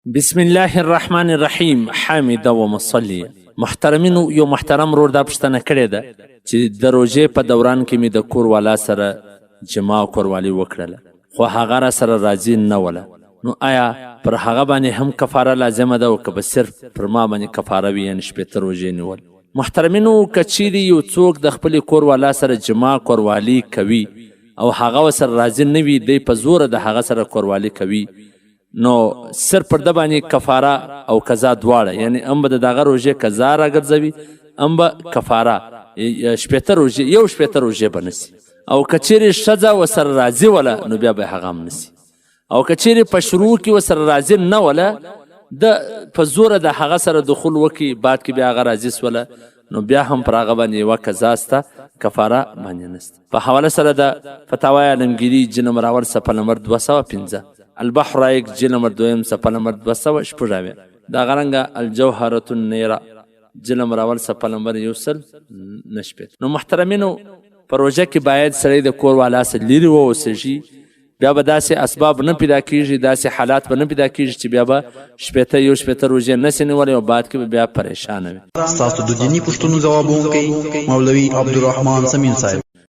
بسم الله الرحمن الرحیم. حامد و مصلی. محترمینو، یو محترم رور دا پوښتنه کړې ده چې د روژې په دوران کې مې د کور والا سره جما او کوروالي وکړله، خو هغه را سره راضي نه وله. نو آیا پر هغه باندې هم کفاره لازمه ده او که به صرف پر ما باندې کفاره وي، یعنې شپېته روژې نیول؟ محترمینو، که چیرې یو څوک د خپلې کور والا سره جما کوروالي کوي او هغه ورسره راضي نه وي، دی په زوره د هغه سره کوروالي کوي، نو صرف پر ده باندې کفاره او قضا دواړه، یعنی هم به د دغه روژې قضا راګرځوي، هم به کفاره شپېته روژې، یو شپېته روژې به نسي. او که چیرې ښځه ورسره راضي وله نو بیا به هغه هم نسي. او که چیرې په شروع کې ورسره راضي نه وله، د په زوره د هغه سره دخول وکړي، بعد کې بیا هغه راضي سوله، نو بیا هم پر هغه باندې یوه قضا سته، کفاره باندې نسته. په حواله سره د فتاوای عالمگیری جلد نمبر اول صفحه نمبر 205، البحر رایق جلد نمبر 2 صفحه نمبر 206، دا غرنګه الجوهرة النیره جلد نمبر اول صفحه نمبر 109. نو محترمینو، په روژه کې باید سړی د کور والا سره لرې واوسېږي. بیا به داسې اسباب نه پیدا کېږي، داسې حالات به نه پیدا کېږي چې بیا به یو شپېته روژې نسي نیولی او بعد کې به بیا پریشانه وي. ستاسو د دیني پوښتنو ځوابونکی مولوي عبدالرحمن سمین صاحب.